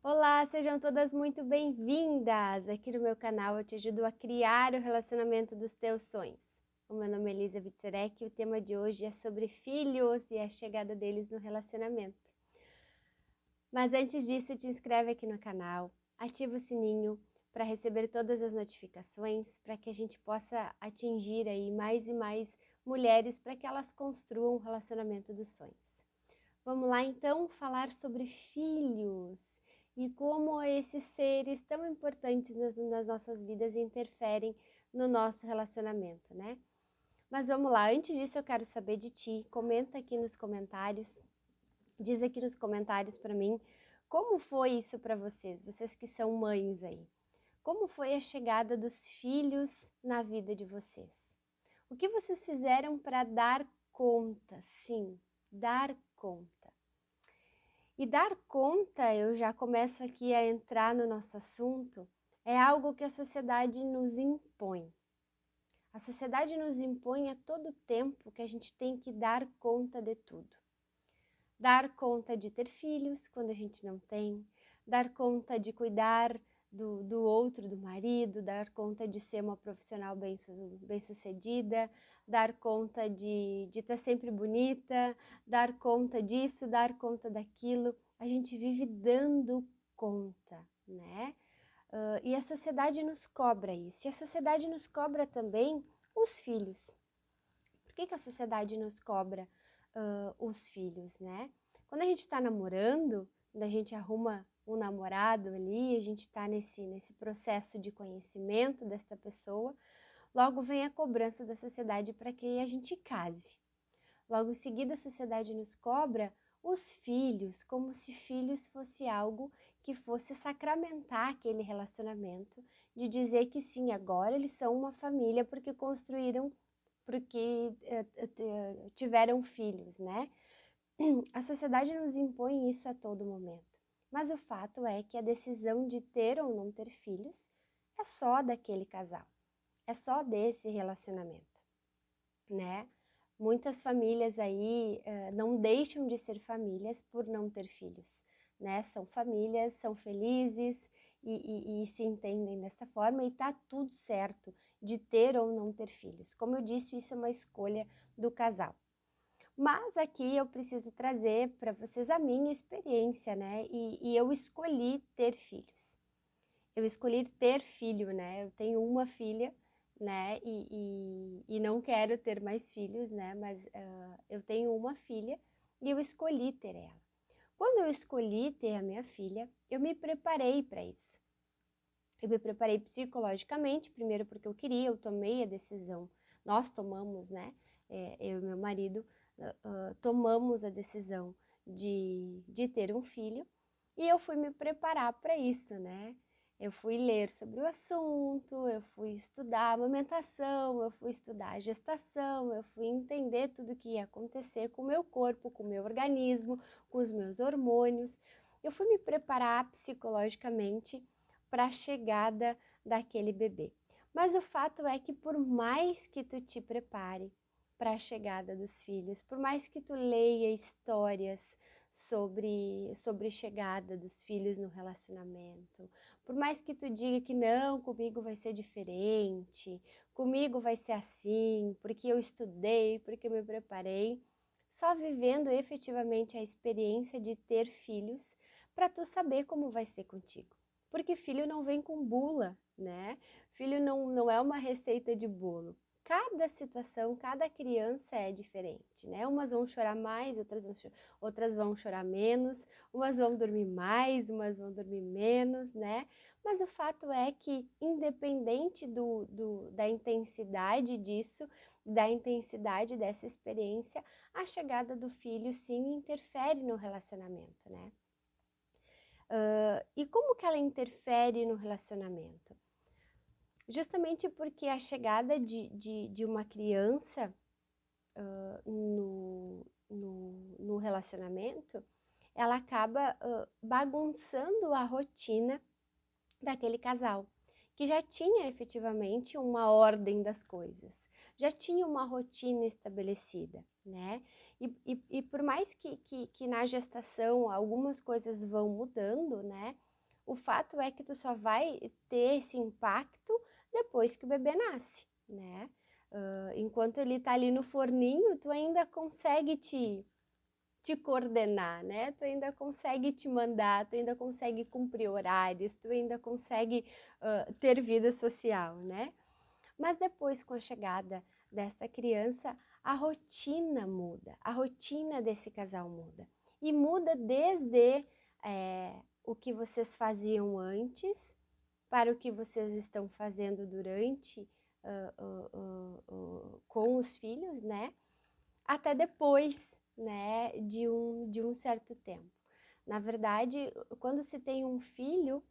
Olá, sejam todas muito bem-vindas! Aqui no meu canal eu te ajudo a criar o relacionamento dos teus sonhos. O meu nome é Elisa Vitserek e o tema de hoje é sobre filhos e a chegada deles no relacionamento. Mas antes disso, te inscreve aqui no canal, ativa o sininho para receber todas as notificações, para que a gente possa atingir aí mais e mais mulheres para que elas construam o relacionamento dos sonhos. Vamos lá então falar sobre filhos e como esses seres tão importantes nas nossas vidas interferem no nosso relacionamento, né? Mas vamos lá, antes disso eu quero saber de ti, comenta aqui nos comentários, diz aqui nos comentários para mim, como foi isso para vocês que são mães aí? Como foi a chegada dos filhos na vida de vocês? O que vocês fizeram para dar conta? Sim, dar conta. E dar conta, eu já começo aqui a entrar no nosso assunto, é algo que a sociedade nos impõe. A sociedade nos impõe a todo tempo que a gente tem que dar conta de tudo. Dar conta de ter filhos quando a gente não tem, dar conta de cuidar do outro, do marido, dar conta de ser uma profissional bem-sucedida, dar conta de estar sempre bonita, dar conta disso, dar conta daquilo. A gente vive dando conta, né? E a sociedade nos cobra isso. E a sociedade nos cobra também os filhos. Por que a sociedade nos cobra os filhos, né? Quando a gente está namorando, quando a gente arruma um namorado ali, a gente está nesse processo de conhecimento dessa pessoa, logo vem a cobrança da sociedade para que a gente case. Logo em seguida, a sociedade nos cobra os filhos, como se filhos fosse algo que fosse sacramentar aquele relacionamento, de dizer que sim, agora eles são uma família porque tiveram filhos, né? A sociedade nos impõe isso a todo momento. Mas o fato é que a decisão de ter ou não ter filhos é só daquele casal, é só desse relacionamento, né? Muitas famílias aí não deixam de ser famílias por não ter filhos, né? São famílias, são felizes e se entendem dessa forma e tá tudo certo de ter ou não ter filhos. Como eu disse, isso é uma escolha do casal. Mas aqui eu preciso trazer para vocês a minha experiência, né? E eu escolhi ter filhos. Eu escolhi ter filho, né? Eu tenho uma filha, né? E não quero ter mais filhos, né? Mas eu tenho uma filha e eu escolhi ter ela. Quando eu escolhi ter a minha filha, eu me preparei para isso. Eu me preparei psicologicamente, primeiro porque eu queria, eu tomei a decisão. Nós tomamos, né? Eu e meu marido tomamos a decisão de ter um filho e eu fui me preparar para isso, né? Eu fui ler sobre o assunto, eu fui estudar a amamentação, eu fui estudar a gestação, eu fui entender tudo o que ia acontecer com o meu corpo, com o meu organismo, com os meus hormônios. Eu fui me preparar psicologicamente para a chegada daquele bebê. Mas o fato é que por mais que tu te prepare para a chegada dos filhos, por mais que tu leia histórias sobre a chegada dos filhos no relacionamento, por mais que tu diga que não, comigo vai ser diferente, comigo vai ser assim, porque eu estudei, porque eu me preparei, só vivendo efetivamente a experiência de ter filhos para tu saber como vai ser contigo. Porque filho não vem com bula, né? Filho não é uma receita de bolo. Cada situação, cada criança é diferente, né? Umas vão chorar mais, outras vão chorar menos, umas vão dormir mais, umas vão dormir menos, né? Mas o fato é que, independente da intensidade disso, da intensidade dessa experiência, a chegada do filho sim interfere no relacionamento, né? E como que ela interfere no relacionamento? Justamente porque a chegada de uma criança no relacionamento, ela acaba bagunçando a rotina daquele casal, que já tinha efetivamente uma ordem das coisas, já tinha uma rotina estabelecida, né? E por mais que na gestação algumas coisas vão mudando, né? O fato é que tu só vai ter esse impacto depois que o bebê nasce, né? Enquanto ele tá ali no forninho, tu ainda consegue te coordenar, né? Tu ainda consegue te mandar, tu ainda consegue cumprir horários, tu ainda consegue ter vida social, né? Mas depois, com a chegada dessa criança, a rotina muda, a rotina desse casal muda. E muda desde o que vocês faziam antes para o que vocês estão fazendo durante com os filhos, né? Até depois, né, de um certo tempo. Na verdade, quando se tem um filho,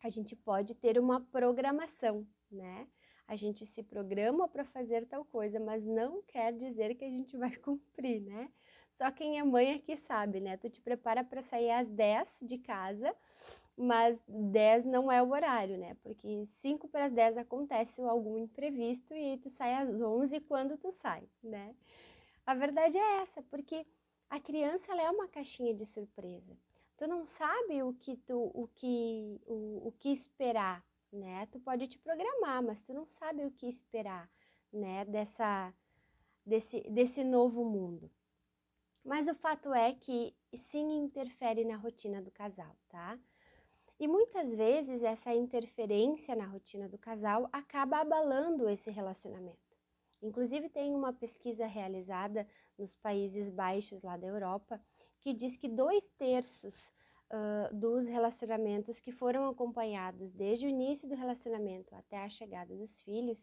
a gente pode ter uma programação, né? A gente se programa para fazer tal coisa, mas não quer dizer que a gente vai cumprir, né? Só quem é mãe aqui sabe, né? Tu te prepara para sair às 10 de casa, mas 10 não é o horário, né? Porque 5 para as 10 acontece algum imprevisto e aí tu sai às 11 quando tu sai, né? A verdade é essa, porque a criança ela é uma caixinha de surpresa. Tu não sabe o que esperar, né? Tu pode te programar, mas tu não sabe o que esperar, né? Desse novo mundo. Mas o fato é que sim interfere na rotina do casal, tá? E muitas vezes essa interferência na rotina do casal acaba abalando esse relacionamento. Inclusive tem uma pesquisa realizada nos Países Baixos lá da Europa que diz que 2/3 dos relacionamentos que foram acompanhados desde o início do relacionamento até a chegada dos filhos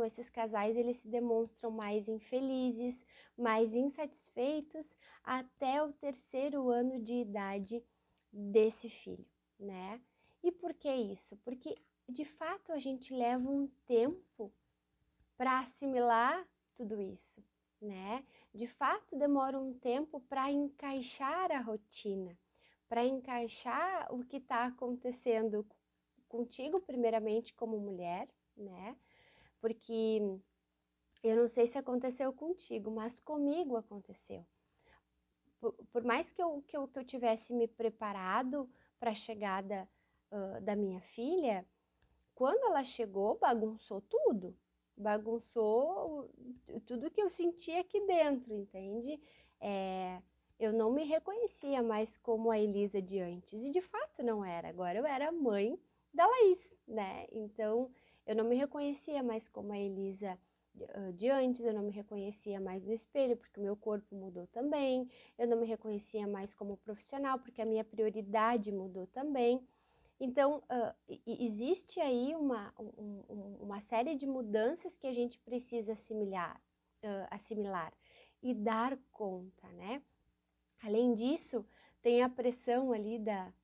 esses casais eles se demonstram mais infelizes, mais insatisfeitos até o 3º ano de idade desse filho, né? E por que isso? Porque de fato a gente leva um tempo para assimilar tudo isso, né? De fato demora um tempo para encaixar a rotina, para encaixar o que está acontecendo contigo, primeiramente como mulher, né? Porque eu não sei se aconteceu contigo, mas comigo aconteceu. Por mais que eu tivesse me preparado para a chegada da minha filha, quando ela chegou, bagunçou tudo. Bagunçou tudo que eu sentia aqui dentro, entende? Eu não me reconhecia mais como a Elisa de antes. E de fato não era. Agora eu era mãe da Laís, né? Então eu não me reconhecia mais como a Elisa de antes, eu não me reconhecia mais no espelho, porque o meu corpo mudou também. Eu não me reconhecia mais como profissional, porque a minha prioridade mudou também. Então, existe aí uma série de mudanças que a gente precisa assimilar e dar conta, né? Além disso, tem a pressão ali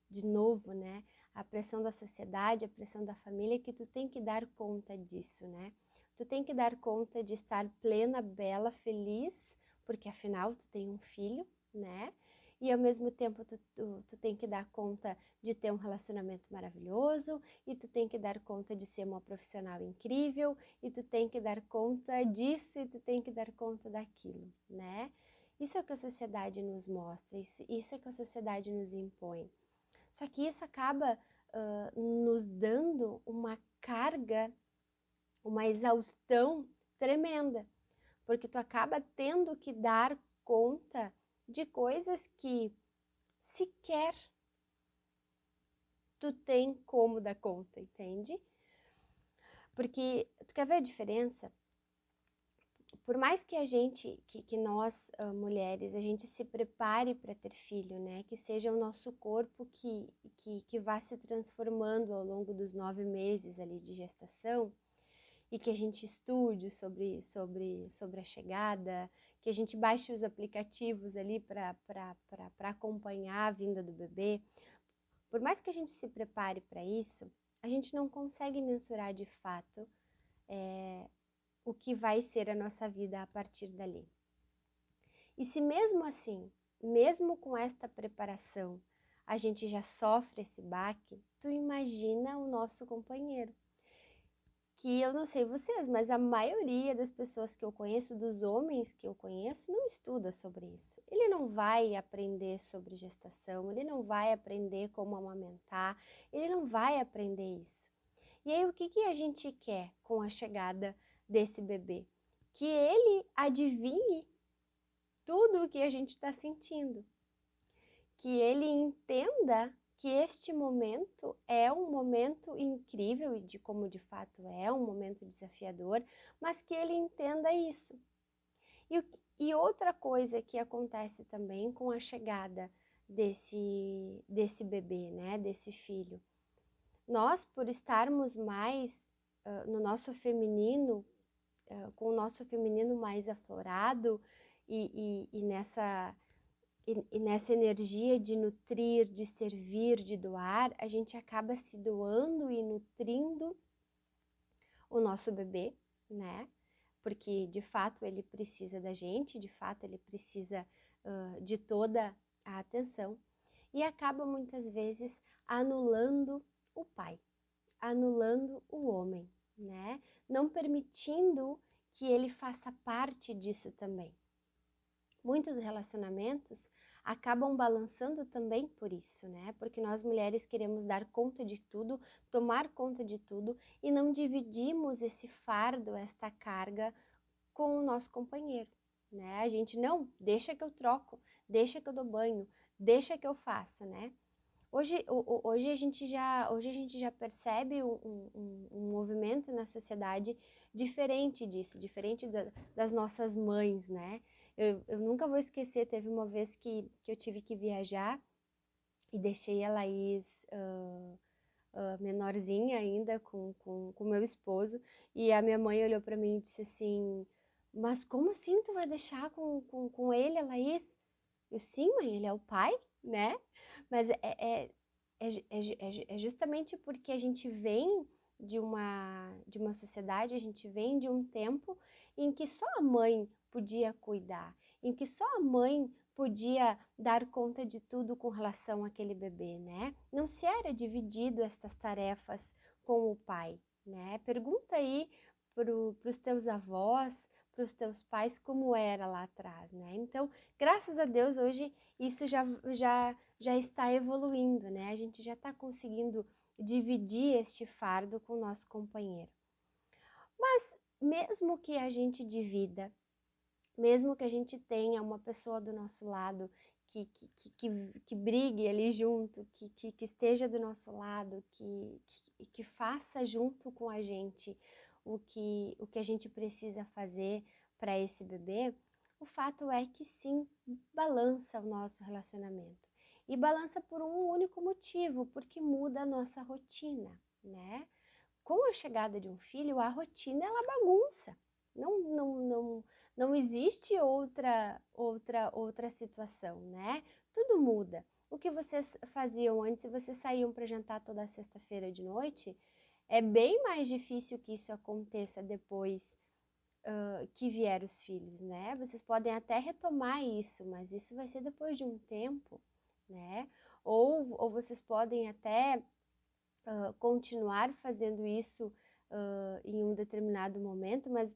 de novo, né? A pressão da sociedade, a pressão da família, que tu tem que dar conta disso, né? Tu tem que dar conta de estar plena, bela, feliz, porque afinal tu tem um filho, né? E ao mesmo tempo tu tem que dar conta de ter um relacionamento maravilhoso, e tu tem que dar conta de ser uma profissional incrível, e tu tem que dar conta disso, e tu tem que dar conta daquilo, né? Isso é o que a sociedade nos mostra, isso é o que a sociedade nos impõe. Só que isso acaba nos dando uma carga, uma exaustão tremenda, porque tu acaba tendo que dar conta de coisas que sequer tu tem como dar conta, entende? Porque tu quer ver a diferença? Por mais que que nós mulheres, a gente se prepare para ter filho, né? Que seja o nosso corpo que vá se transformando ao longo dos 9 meses ali de gestação, e que a gente estude sobre a chegada, que a gente baixe os aplicativos ali para acompanhar a vinda do bebê. Por mais que a gente se prepare para isso, a gente não consegue mensurar de fato o que vai ser a nossa vida a partir dali. E se mesmo assim, mesmo com esta preparação, a gente já sofre esse baque, tu imagina o nosso companheiro, que eu não sei vocês, mas a maioria das pessoas que eu conheço, dos homens que eu conheço, não estuda sobre isso. Ele não vai aprender sobre gestação, ele não vai aprender como amamentar, ele não vai aprender isso. E aí, o que a gente quer com a chegada desse bebê? Que ele adivinhe tudo o que a gente está sentindo. Que ele entenda que este momento é um momento incrível e de como de fato é um momento desafiador, mas que ele entenda isso. E outra coisa que acontece também com a chegada desse bebê, né, desse filho, nós por estarmos mais no nosso feminino, com o nosso feminino mais aflorado e nessa energia de nutrir, de servir, de doar, a gente acaba se doando e nutrindo o nosso bebê, né? Porque de fato ele precisa da gente, de fato ele precisa de toda a atenção e acaba muitas vezes anulando o pai, anulando o homem, né? Não permitindo que ele faça parte disso também. Muitos relacionamentos acabam balançando também por isso, né? Porque nós mulheres queremos dar conta de tudo, tomar conta de tudo e não dividimos esse fardo, esta carga com o nosso companheiro, né? A gente não, deixa que eu troco, deixa que eu dou banho, deixa que eu faço, né? Hoje a gente já percebe um movimento na sociedade diferente disso, diferente das nossas mães, né? Eu nunca vou esquecer, teve uma vez que eu tive que viajar e deixei a Laís menorzinha ainda com meu esposo, e a minha mãe olhou para mim e disse assim, mas como assim tu vai deixar com ele, a Laís? Eu, sim, mãe, ele é o pai, né? Mas é justamente porque a gente vem de uma sociedade, a gente vem de um tempo em que só a mãe podia cuidar, em que só a mãe podia dar conta de tudo com relação àquele bebê, né? Não se era dividido essas tarefas com o pai, né? Pergunta aí para os teus avós, para os teus pais como era lá atrás, né? Então, graças a Deus, hoje isso já está evoluindo, né? A gente já está conseguindo dividir este fardo com o nosso companheiro. Mas mesmo que a gente divida, mesmo que a gente tenha uma pessoa do nosso lado que brigue ali junto, que esteja do nosso lado, que faça junto com a gente o que a gente precisa fazer para esse bebê, o fato é que sim, balança o nosso relacionamento. E balança por um único motivo, porque muda a nossa rotina, né? Com a chegada de um filho, a rotina ela bagunça. Não existe outra situação, né? Tudo muda. O que vocês faziam antes, se vocês saíam para jantar toda sexta-feira de noite, é bem mais difícil que isso aconteça depois que vier os filhos, né? Vocês podem até retomar isso, mas isso vai ser depois de um tempo, né? Ou vocês podem até continuar fazendo isso em um determinado momento, mas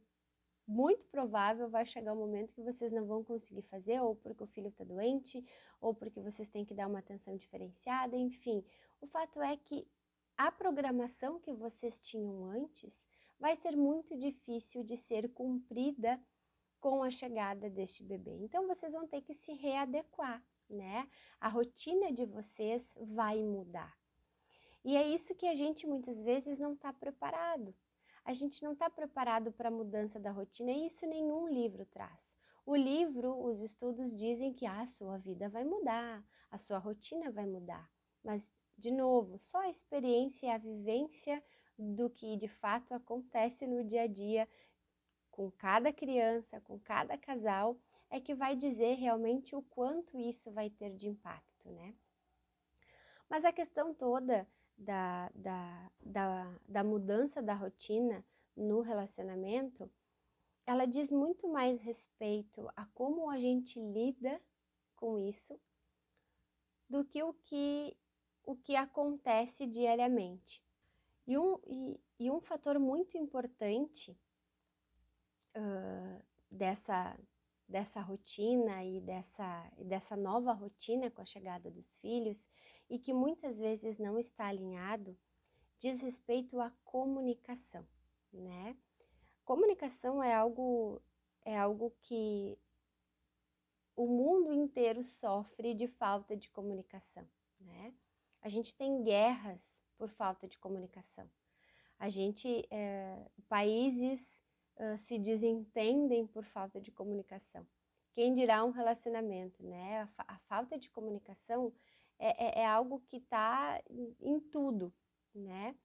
muito provável vai chegar um momento que vocês não vão conseguir fazer, ou porque o filho está doente, ou porque vocês têm que dar uma atenção diferenciada, enfim. O fato é que a programação que vocês tinham antes vai ser muito difícil de ser cumprida com a chegada deste bebê. Então, vocês vão ter que se readequar, né? A rotina de vocês vai mudar. E é isso que a gente muitas vezes não está preparado. A gente não está preparado para a mudança da rotina e isso nenhum livro traz. O livro, os estudos dizem que a sua vida vai mudar, a sua rotina vai mudar. Mas, de novo, só a experiência e a vivência do que de fato acontece no dia a dia com cada criança, com cada casal, é que vai dizer realmente o quanto isso vai ter de impacto, né? Mas a questão toda da mudança da rotina no relacionamento, ela diz muito mais respeito a como a gente lida com isso do que o que acontece diariamente. E um fator muito importante dessa rotina e dessa nova rotina com a chegada dos filhos, e que muitas vezes não está alinhado, diz respeito à comunicação, né? Comunicação é algo que o mundo inteiro sofre de falta de comunicação, né? A gente tem guerras por falta de comunicação. Países se desentendem por falta de comunicação. Quem dirá um relacionamento, né? A falta de comunicação é algo que está em tudo, né?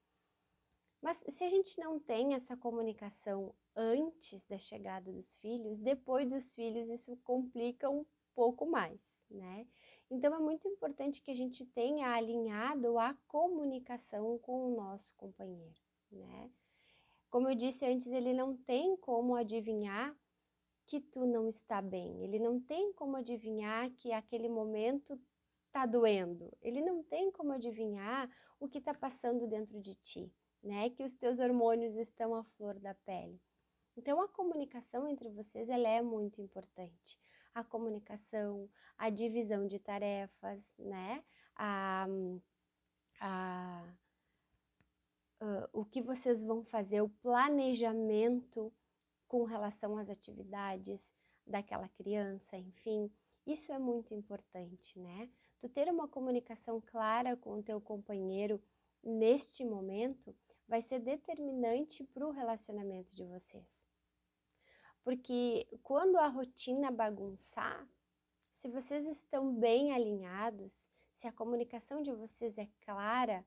Mas se a gente não tem essa comunicação antes da chegada dos filhos, depois dos filhos isso complica um pouco mais, né? Então é muito importante que a gente tenha alinhado a comunicação com o nosso companheiro, né? Como eu disse antes, ele não tem como adivinhar que tu não está bem, ele não tem como adivinhar que aquele momento tá doendo, ele não tem como adivinhar o que está passando dentro de ti, né? Que os teus hormônios estão à flor da pele. Então a comunicação entre vocês ela é muito importante. A comunicação, a divisão de tarefas, né? A, a, o que vocês vão fazer, o planejamento com relação às atividades daquela criança, enfim, isso é muito importante, né? Tu ter uma comunicação clara com o teu companheiro neste momento vai ser determinante para o relacionamento de vocês. Porque quando a rotina bagunçar, se vocês estão bem alinhados, se a comunicação de vocês é clara,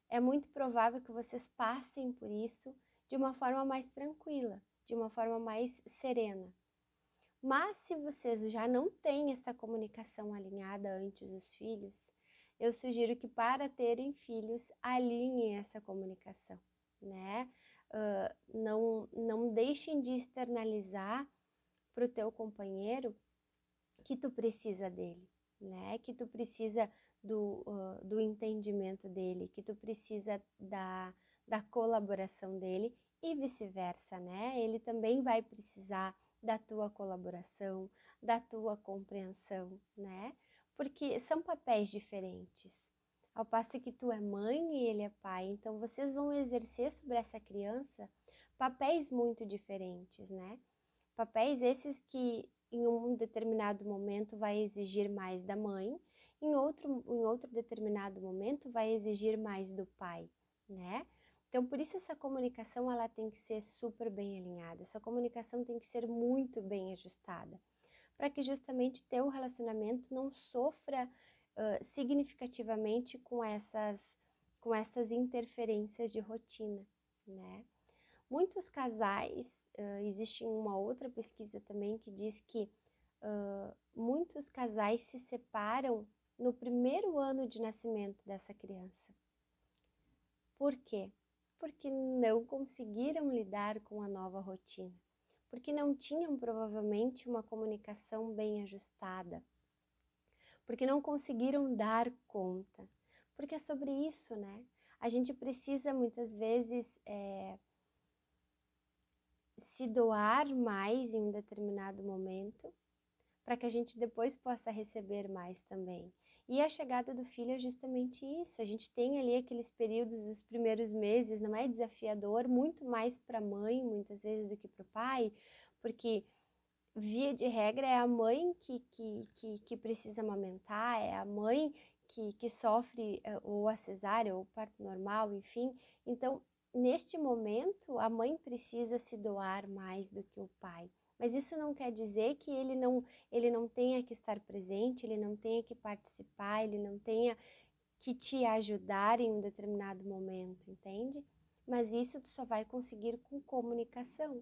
é muito provável que vocês passem por isso de uma forma mais tranquila, de uma forma mais serena. Mas se vocês já não têm essa comunicação alinhada antes dos filhos, eu sugiro que para terem filhos, alinhem essa comunicação, né? Não deixem de externalizar para o teu companheiro que tu precisa dele, né? Que tu precisa do entendimento dele, que tu precisa da colaboração dele e vice-versa, né? Ele também vai precisar da tua colaboração, da tua compreensão, né? Porque são papéis diferentes. Ao passo que tu é mãe e ele é pai, então vocês vão exercer sobre essa criança papéis muito diferentes, né? Papéis esses que em um determinado momento vai exigir mais da mãe, em outro determinado momento vai exigir mais do pai, né? Então, por isso essa comunicação ela tem que ser super bem alinhada, essa comunicação tem que ser muito bem ajustada, para que justamente teu relacionamento não sofra significativamente com essas interferências de rotina, né? Muitos casais, existe uma outra pesquisa também que diz que muitos casais se separam no primeiro ano de nascimento dessa criança. Por quê? Porque não conseguiram lidar com a nova rotina, porque não tinham provavelmente uma comunicação bem ajustada, porque não conseguiram dar conta, porque é sobre isso, né? A gente precisa muitas vezes se doar mais em um determinado momento, para que a gente depois possa receber mais também. E a chegada do filho é justamente isso. A gente tem ali aqueles períodos, os primeiros meses, não é desafiador, muito mais para a mãe, muitas vezes, do que para o pai, porque via de regra é a mãe que precisa amamentar, é a mãe que sofre ou a cesárea ou o parto normal, enfim. Então, neste momento, a mãe precisa se doar mais do que o pai. Mas isso não quer dizer que ele não tenha que estar presente, ele não tenha que participar, ele não tenha que te ajudar em um determinado momento, entende? Mas isso tu só vai conseguir com comunicação.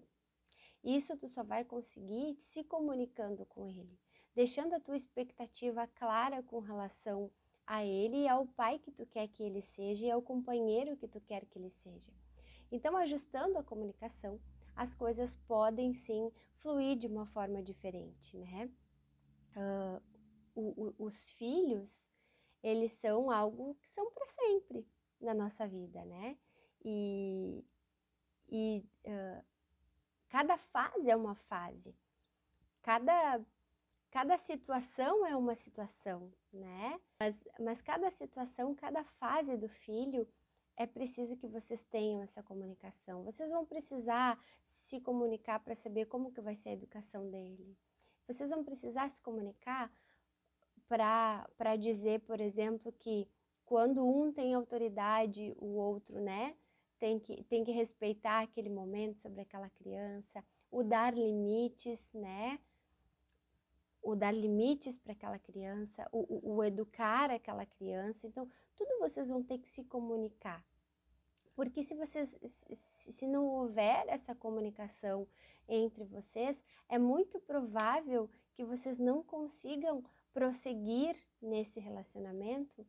Isso tu só vai conseguir se comunicando com ele, deixando a tua expectativa clara com relação a ele e ao pai que tu quer que ele seja e ao companheiro que tu quer que ele seja. Então, ajustando a comunicação, as coisas podem sim fluir de uma forma diferente, né? Os filhos, eles são algo que são para sempre na nossa vida, né? e, cada fase é uma fase, cada situação é uma situação, né? Mas cada situação, cada fase do filho, é preciso que vocês tenham essa comunicação. Vocês vão precisar se comunicar para saber como que vai ser a educação dele. Vocês vão precisar se comunicar para dizer, por exemplo, que quando um tem autoridade, o outro, né, tem que respeitar aquele momento sobre aquela criança, o dar limites, né, o dar limites para aquela criança, o educar aquela criança. Então, tudo vocês vão ter que se comunicar. Porque se não houver essa comunicação entre vocês, é muito provável que vocês não consigam prosseguir nesse relacionamento,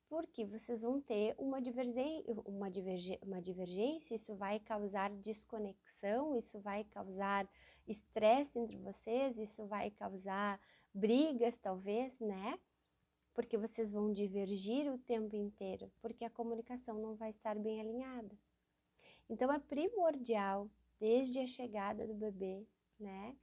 porque vocês vão ter uma divergência, isso vai causar desconexão, isso vai causar estresse entre vocês, isso vai causar brigas, talvez, né? Porque vocês vão divergir o tempo inteiro, porque a comunicação não vai estar bem alinhada. Então é primordial, desde a chegada do bebê, né?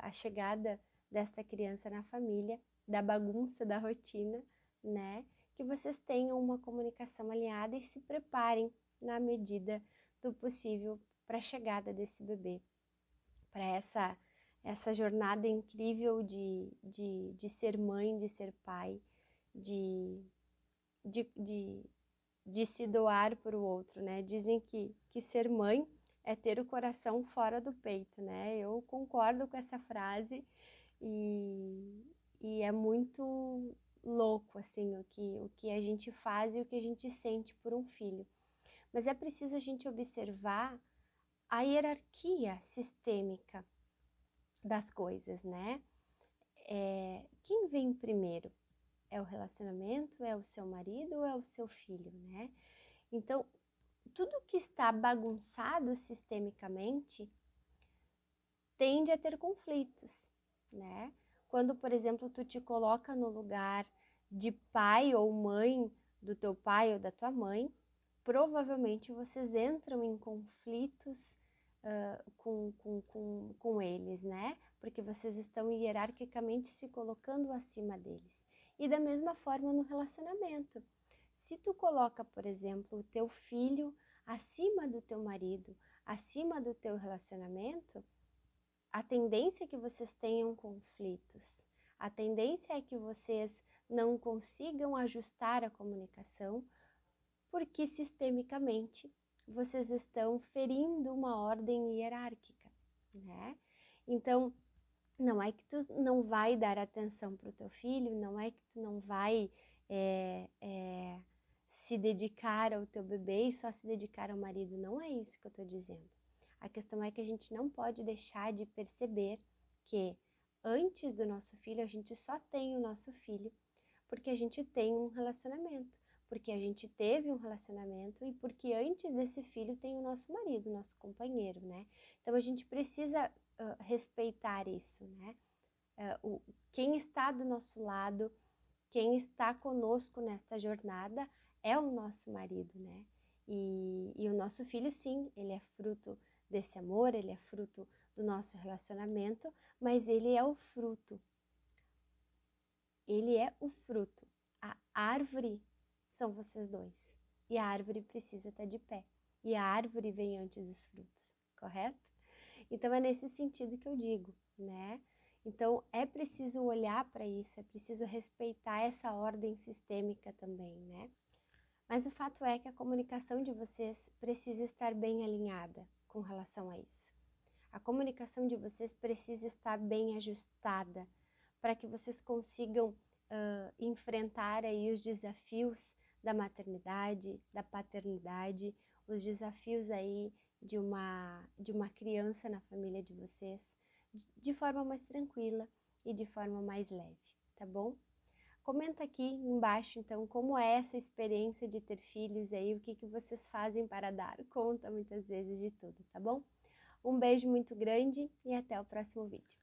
A chegada dessa criança na família, da bagunça da rotina, né? Que vocês tenham uma comunicação alinhada e se preparem na medida do possível para a chegada desse bebê, para essa jornada incrível de ser mãe, de ser pai, de se doar para o outro, né? Dizem que ser mãe é ter o coração fora do peito, né? Eu concordo com essa frase e é muito louco, assim, o que a gente faz e o que a gente sente por um filho. Mas é preciso a gente observar a hierarquia sistêmica das coisas, né? Quem vem primeiro? É o relacionamento, é o seu marido ou é o seu filho, né? Então, tudo que está bagunçado sistemicamente tende a ter conflitos, né? Quando, por exemplo, tu te coloca no lugar de pai ou mãe do teu pai ou da tua mãe, provavelmente vocês entram em conflitos com eles, né? Porque vocês estão hierarquicamente se colocando acima deles. E da mesma forma no relacionamento. Se tu coloca, por exemplo, o teu filho acima do teu marido, acima do teu relacionamento, a tendência é que vocês tenham conflitos. A tendência é que vocês não consigam ajustar a comunicação, porque sistemicamente vocês estão ferindo uma ordem hierárquica, né? Então, não é que tu não vai dar atenção para o teu filho, não é que tu não vai se dedicar ao teu bebê e só se dedicar ao marido, não é isso que eu estou dizendo. A questão é que a gente não pode deixar de perceber que antes do nosso filho, a gente só tem o nosso filho porque a gente tem um relacionamento, porque a gente teve um relacionamento e porque antes desse filho tem o nosso marido, o nosso companheiro, né? Então a gente precisa respeitar isso, né? Quem está do nosso lado, quem está conosco nesta jornada é o nosso marido, né? E o nosso filho, sim, ele é fruto desse amor, ele é fruto do nosso relacionamento, mas ele é o fruto. Ele é o fruto. A árvore são vocês dois. E a árvore precisa estar de pé. E a árvore vem antes dos frutos, correto? Então é nesse sentido que eu digo, né? Então é preciso olhar para isso, é preciso respeitar essa ordem sistêmica também, né? Mas o fato é que a comunicação de vocês precisa estar bem alinhada com relação a isso. A comunicação de vocês precisa estar bem ajustada para que vocês consigam enfrentar aí os desafios da maternidade, da paternidade, os desafios aí de uma criança na família de vocês, de forma mais tranquila e de forma mais leve, tá bom? Comenta aqui embaixo, então, como é essa experiência de ter filhos aí, o que vocês fazem para dar conta, muitas vezes, de tudo, tá bom? Um beijo muito grande e até o próximo vídeo.